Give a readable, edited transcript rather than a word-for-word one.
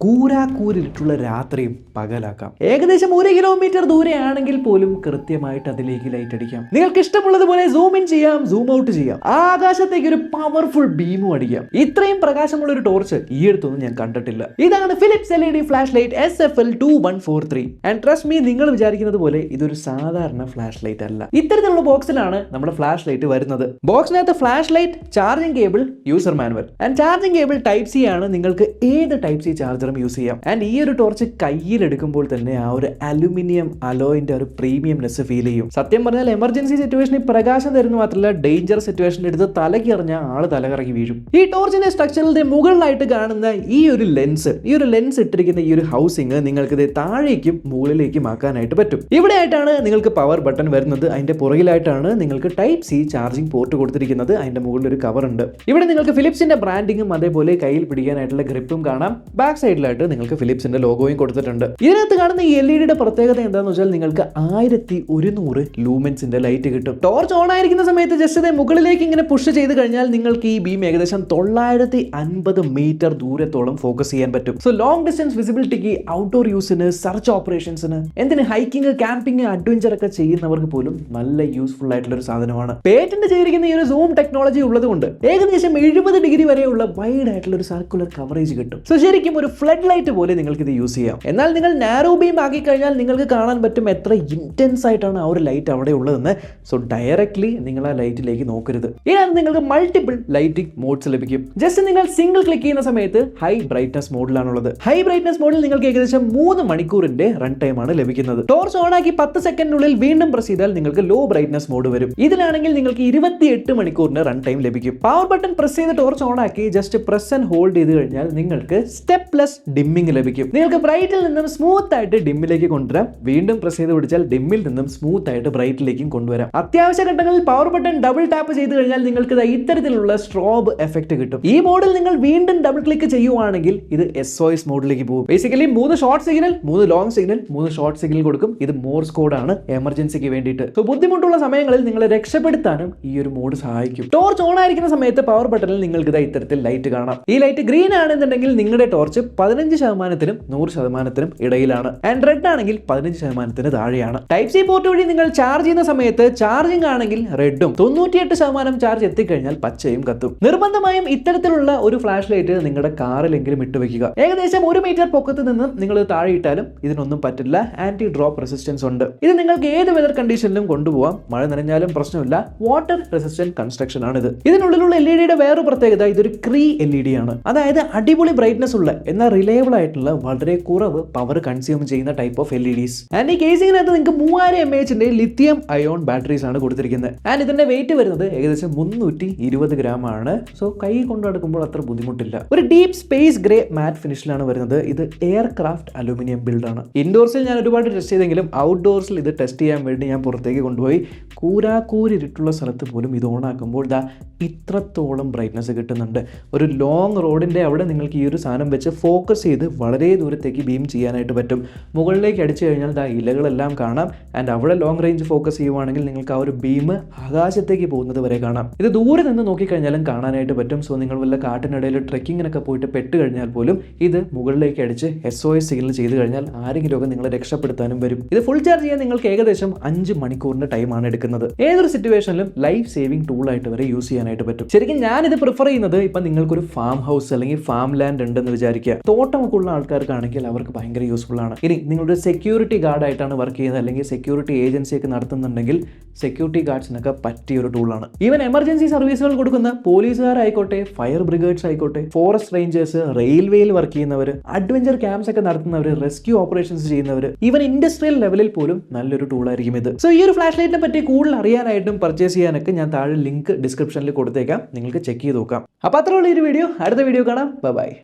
കൂരാക്കൂരിട്ടുള്ള രാത്രിയും പകലാക്കാം. ഏകദേശം 1 കിലോമീറ്റർ ദൂരെയാണെങ്കിൽ പോലും കൃത്യമായിട്ട് അതിലേക്ക് ലൈറ്റ് അടിക്കാം. നിങ്ങൾക്ക് ഇഷ്ടമുള്ളതുപോലെ സൂം ഇൻ ചെയ്യാം, സൂം ഔട്ട് ചെയ്യാം. ആകാശത്തേക്ക് ഒരു പവർഫുൾ ബീമും അടിക്കാം. ഇത്രയും പ്രകാശമുള്ള ഒരു ടോർച്ച് ഈ അടുത്തൊന്നും ഞാൻ കണ്ടിട്ടില്ല. ഇതാണ് Philips LED flash light SFL2143. And trust me, നിങ്ങൾ വിചാരിക്കുന്നത് പോലെ ഇതൊരു സാധാരണ ഫ്ലാഷ് ലൈറ്റ് അല്ല. ഇത്തരത്തിലുള്ള ബോക്സിലാണ് നമ്മുടെ ഫ്ലാഷ് ലൈറ്റ് വരുന്നത്. ബോക്സിനകത്ത് flash light, charging cable, user manual and charging cable type C ആണ്. നിങ്ങൾക്ക് ഏത് ടൈപ്പ് സി ചാർജറും യൂസ് ചെയ്യാം. ആൻഡ് ഈ ഒരു ടോർച്ച് കയ്യിലെടുക്കുമ്പോൾ തന്നെ ആ ഒരു അലുമിനിയം അലോയിന്റെ ഒരു പ്രീമിയംനെസ് ഫീൽ ചെയ്യും. സത്യം പറഞ്ഞാൽ എമർജൻസി സിറ്റുവേഷനിൽ പ്രകാശം തരുന്ന മാത്രമല്ല, ഡേഞ്ചർ സിറ്റുവേഷനിൽ എടുത്ത് തലക്കിറഞ്ഞ ആള് തലകറങ്ങി വീഴും. ഈ ടോർച്ചിന്റെ സ്ട്രക്ചറിന്റെ മുകളിലായിട്ട് കാണുന്ന ഈ ഒരു ലെൻസ് ഇട്ടിരിക്കുന്ന ഈ ഒരു ഹൗസിംഗ് നിങ്ങൾക്ക് ഇത് താഴേക്കും മുകളിലേക്കും ആക്കാനായിട്ട് പറ്റും. ഇവിടെ ആയിട്ടാണ് നിങ്ങൾക്ക് പവർ ബട്ടൺ വരുന്നത്. അതിന്റെ പുറകിലായിട്ടാണ് നിങ്ങൾക്ക് ടൈപ്പ് സി ചാർജിംഗ് പോർട്ട് കൊടുത്തിരിക്കുന്നത്. അതിന്റെ മുകളിൽ ഒരു കവർ ഉണ്ട്. ഇവിടെ നിങ്ങൾക്ക് ഫിലിപ്സിന്റെ ബ്രാൻഡിങ്ങും അതേപോലെ കയ്യിൽ പിടിക്കാനായിട്ടുള്ള ഗ്രിപ്പും കാണാം. ബാക്ക് സൈഡിലായിട്ട് നിങ്ങൾക്ക് ഫിലിപ്സിന്റെ ലോഗോയും കൊടുത്തിട്ടുണ്ട്. ഇതിനകത്ത് കാണുന്ന ഈ LED പ്രത്യേകത എന്താണെന്ന് വെച്ചാൽ നിങ്ങൾക്ക് 1100 ലൂമെൻസിന്റെ ലൈറ്റ് കിട്ടും. ടോർച്ച് ഓൺ ആയിരിക്കുന്ന സമയത്ത് ജസ്റ്റ് മുകളിലേക്ക് ഇങ്ങനെ പുഷ് ചെയ്ത് കഴിഞ്ഞാൽ നിങ്ങൾക്ക് ഈ ബീം ഏകദേശം 950 മീറ്റർ ദൂരത്തോളം ഫോക്കസ് ചെയ്യാൻ പറ്റും. സോ ലോങ് ഡിസ്റ്റൻസ് വിസിബിലിറ്റിക്ക്, ഔട്ട്ഡോർ യൂസിന്, സെർച്ച് ഓപ്പറേഷൻസിന്, എന്തിന് ഹൈക്കിംഗ്, ക്യാമ്പിംഗ്, അഡ്വഞ്ചർ ഒക്കെ ചെയ്യുന്നവർക്ക് പോലും നല്ല യൂസ്ഫുൾ ആയിട്ടുള്ള ഒരു സാധനമാണ്. പേറ്റന്റ് ചെയ്തിരിക്കുന്ന ഈ ഒരു സൂം ടെക്നോളജി ഉള്ളതുകൊണ്ട് ഏകദേശം 70 ഡിഗ്രി വരെയുള്ള വൈഡ് ആയിട്ടുള്ള ഒരു സർക്കുലർ കവറേജ് കിട്ടും. സോ ശരിക്കും ഒരു ഫ്ലഡ് ലൈറ്റ് പോലെ നിങ്ങൾക്ക് ഇത് യൂസ് ചെയ്യാം. എന്നാൽ നിങ്ങൾ നാരോ ബീം ആക്കി കഴിഞ്ഞാൽ നിങ്ങൾക്ക് കാണാൻ പറ്റും എത്ര ഇന്റൻസ് ആയിട്ടാണ് ആ ഒരു ലൈറ്റ് അവിടെ ഉള്ളതെന്ന്. സോ ഡയറക്ട്ലി നിങ്ങൾ ആ ലൈറ്റിലേക്ക് നോക്കരുത്. ഇതിനകത്ത് നിങ്ങൾക്ക് മൾട്ടിപ്പിൾ ലൈറ്റിംഗ് മോഡ്സ് ലഭിക്കും. ജസ്റ്റ് നിങ്ങൾ സിംഗിൾ ക്ലിക്ക് ചെയ്യുന്ന സമയത്ത് ഹൈ ബ്രൈറ്റ്നസ് മോഡിലാണുള്ളത്. ഹൈ ബ്രൈറ്റ്നസ് മോഡിൽ നിങ്ങൾക്ക് ഏകദേശം 3 മണിക്കൂറിന്റെ റൺ ടൈം ആണ് ലഭിക്കുന്നത്. ടോർച്ച് ഓൺ ആക്കി 10 സെക്കൻഡിനുള്ളിൽ വീണ്ടും പ്രസ് ചെയ്താൽ നിങ്ങൾക്ക് ലോ ബ്രൈറ്റ്നസ് മോഡ് വരും. ഇതിലാണെങ്കിൽ നിങ്ങൾക്ക് 28 മണിക്കൂറിന്റെ റൺ ടൈം ലഭിക്കും. പവർ ബട്ടൺ പ്രസ് ചെയ്ത് ടോർച്ച് ഓൺ ആക്കി ജസ്റ്റ് പ്രസ് ആൻഡ് ഹോൾഡ് ചെയ്ത് കഴിഞ്ഞാൽ നിങ്ങൾക്ക് സ്റ്റെപ്പ്ലെസ് ഡിമ്മിംഗ് ലഭിക്കും. നിങ്ങൾക്ക് ബ്രൈറ്റിൽ നിന്നും സ്മൂത്ത് ആയിട്ട് ഡിമ്മിലേക്ക് കൊണ്ടുവരാം. വീണ്ടും പ്രസ് ചെയ്ത് പിടിച്ചാൽ ഡിമ്മിൽ നിന്നും സ്മൂത്ത് ആയിട്ട് ബ്രൈറ്റിലേക്കും കൊണ്ടുവരാം. അത്യാവശ്യ ഘട്ടങ്ങളിൽ പവർ ബട്ടൺ ഡബിൾ ടാപ്പ് ചെയ്ത് കഴിഞ്ഞാൽ നിങ്ങൾക്ക് ഇത്തരത്തിലുള്ള സ്ട്രോബ് എഫക്ട് കിട്ടും. ഈ മോഡിൽ നിങ്ങൾ വീണ്ടും ഡബിൾ ക്ലിക്ക് ചെയ്യുവാണെങ്കിൽ ഇത് SOS മോഡിലേക്ക് പോകും. Basically 3 short signal, 3 long signal, 3 short signal കൊടുക്കും. ഇത് മോർസ് കോഡാണ് എമർജൻസിക്ക് വേണ്ടിയിട്ട്. സോ ബുദ്ധിമുട്ടുള്ള സമയങ്ങളിൽ നിങ്ങളെ രക്ഷപ്പെടുത്താനും ഈ ഒരു മോഡ് സഹായിക്കും. ടോർച്ച് ഓൺ ആയിരിക്കുന്ന സമയത്ത് പവർ ബട്ടണിൽ നിങ്ങൾക്ക് ഇത്തരത്തിൽ ലൈറ്റ് കാണാം. ഈ ലൈറ്റ് ഗ്രീൻ ആണെന്നുണ്ടെങ്കിൽ നിങ്ങളുടെ ടോർച്ച് 15%-നും 100%-നും ഇടയിലാണ്. ആൻഡ് റെഡ് ആണെങ്കിൽ 15%-ന് താഴെയാണ്. ടൈപ്പ് സി പോർട്ട് വഴി നിങ്ങൾ ചാർജ് ചെയ്യുന്ന സമയത്ത് ചാർജിംഗ് ആണെങ്കിൽ റെഡും, 98% ചാർജ് എത്തിക്കഴിഞ്ഞാൽ പച്ചയും കത്തും. നിർബന്ധമായും ഇത്തരത്തിലുള്ള ഒരു ഫ്ലാഷ് ലൈറ്റ് നിങ്ങളുടെ കാറിലെങ്കിലും ഇട്ടുവെക്കുക. ഏകദേശം 1 മീറ്റർ പൊക്കത്ത് നിന്നും നിങ്ങൾ താഴെ ഇട്ടാലും ഇതിനൊന്നും പറ്റില്ല. ആന്റി ഡ്രോപ്പ് റെസിസ്റ്റൻസ് ഉണ്ട്. ഇത് നിങ്ങൾക്ക് ഏത് വെതർ കണ്ടീഷനിലും കൊണ്ടുപോകാം. മഴ നനഞ്ഞാലും പ്രശ്നമില്ല. വാട്ടർ റെസിസ്റ്റന്റ് കൺസ്ട്രക്ഷൻ ആണ് ഇത്. ഇതിനുള്ളിലുള്ള LED വേറൊരു പ്രത്യേകത, ഇതൊരു ക്രീ LED ആണ്. അതായത് അടിപൊളി ബ്രൈറ്റ്നസ് ഉള്ള എന്നാൽ റിലയബിൾ ആയിട്ടുള്ള വളരെ കുറവ് പവർ കൺസ്യൂം ചെയ്യുന്ന ടൈപ്പ് ഓഫ് LEDs. ആൻഡ് ഈ കേസിംഗിനകത്ത് നിങ്ങൾക്ക് 3000 mAh ലിഥിയം അയോൺ ബാറ്ററീസ് ആണ് കൊടുത്തിരിക്കുന്നത്. ആൻഡ് ഇതിന്റെ വെയിറ്റ് വരുന്നത് ഏകദേശം 320 ഗ്രാം ആണ്. സോ കൈ കൊണ്ട് നടക്കുമ്പോൾ അത്ര ബുദ്ധിമുട്ടില്ല. ഒരു ഡീപ് സ്പേസ് ഗ്രേ മാറ്റ് ഫിനിഷിലാണ് വരുന്നത്. ഇത് എയർക്രാഫ്റ്റ് അലൂമിനിയം ബിൽഡ് ആണ്. ഇൻഡോർസിൽ ഞാൻ ഒരുപാട് ടെസ്റ്റ് ചെയ്തെങ്കിലും ഔട്ട്ഡോർസിൽ ഇത് ടെസ്റ്റ് ചെയ്യാൻ വേണ്ടി ഞാൻ പുറത്തേക്ക് കൊണ്ടുപോയി. കൂരാക്കൂരിട്ടുള്ള സ്ഥലത്ത് പോലും ഇത് ഓൺ ആക്കുമ്പോൾ ഇത്രത്തോളം ബ്രൈറ്റ്നസ് കിട്ടുന്നുണ്ട്. ഒരു ലോങ് റോഡിന്റെ അവിടെ നിങ്ങൾക്ക് ഈ ഒരു സാധനം വെച്ച് ഫോക്കസ് ചെയ്ത് വളരെ ദൂരത്തേക്ക് ബീം ചെയ്യാനായിട്ട് പറ്റും. മുകളിലേക്ക് അടിച്ചു കഴിഞ്ഞാൽ ഇലകളെല്ലാം കാണാം. ആൻഡ് അവിടെ ലോങ് റേഞ്ച് ഫോക്കസ് ചെയ്യുവാണെങ്കിൽ നിങ്ങൾക്ക് ആ ഒരു ബീം ആകാശത്തേക്ക് പോകുന്നത് വരെ കാണാം. ഇത് ദൂരെ നിന്ന് നോക്കിക്കഴിഞ്ഞാലും കാണാനായിട്ട് പറ്റും. സോ നിങ്ങൾ വല്ല കാട്ടിനിടയിൽ ട്രെക്കിങ്ങിനൊക്കെ പോയിട്ട് പെട്ട് കഴിഞ്ഞാൽ പോലും ഇത് മുകളിലേക്ക് അടിച്ച് SOS സിഗ്നൽ ചെയ്ത് കഴിഞ്ഞാൽ ആരെങ്കിലുമൊക്കെ നിങ്ങളെ രക്ഷപ്പെടുത്താനും വരും. ഇത് ഫുൾ ചാർജ് ചെയ്യാൻ നിങ്ങൾക്ക് ഏകദേശം 5 മണിക്കൂറിന്റെ ടൈമാണ് എടുക്കുന്നത്. ഏതൊരു സിറ്റുവേഷനിലും ലൈഫ് സേവിംഗ് ടൂൾ ആയിട്ട് വരെ യൂസ് ചെയ്യാനായിട്ട് പറ്റും. ശരിക്കും ഞാൻ ഇത് പ്രിഫർ ചെയ്യുന്നത് ഇപ്പം നിങ്ങൾക്കൊരു ഫാം ഹൗസ് അല്ലെങ്കിൽ ഫാം ലാൻഡ് ഉണ്ടെന്ന് വിചാരിക്കുക. തോട്ടമൊക്കെ ഉള്ള ആൾക്കാർക്കാണെങ്കിൽ അവർക്ക് ഭയങ്കര യൂസ്ഫുൾ ആണ്. ഇനി നിങ്ങളുടെ സെക്യൂരിറ്റി ഗാർഡ് ആയിട്ടാണ് വർക്ക് ചെയ്യുന്നത് അല്ലെങ്കിൽ സെക്യൂരിറ്റി ഏജൻസി ഒക്കെ നടത്തുന്നുണ്ടെങ്കിൽ സെക്യൂരിറ്റി ഗാർഡ്സിനൊക്കെ പറ്റിയ ഒരു ടൂളാണ്. ഈവൻ എമർജൻസി സർവീസുകൾ കൊടുക്കുന്ന പോലീസുകാരായിക്കോട്ടെ, ഫയർ ബ്രിഗേഡ്സ് ആയിക്കോട്ടെ, ഫോറസ്റ്റ് റേഞ്ചേഴ്സ്, റെയിൽവേയിൽ വർക്ക് ചെയ്യുന്നവർ, അഡ്വഞ്ചർ ക്യാമ്പ്സ് ഒക്കെ നടത്തുന്നവർ, റെസ്ക്യൂ ഓപ്പറേഷൻസ് ചെയ്യുന്നവർ, ഈവൻ ഇൻഡസ്ട്രിയൽ ലെവലിൽ പോലും നല്ലൊരു ടൂളായിരിക്കും ഇത്. സോ ഈ ഒരു ഫ്ലാഷ് ലൈറ്റിനെ പറ്റി കൂടുതൽ അറിയാനായിട്ടും പർച്ചേസ് ചെയ്യാനൊക്കെ ഞാൻ താഴെ ലിങ്ക് ഡിസ്ക്രിപ്ഷനിൽ കൊടുത്തേക്കാം. നിങ്ങൾക്ക് ചെക്ക് ചെയ്ത് നോക്കാം. അപ്പോൾ അത്രയുള്ള ഈ ഒരു വീഡിയോ. അടുത്ത വീഡിയോ കാണാം. ബൈ.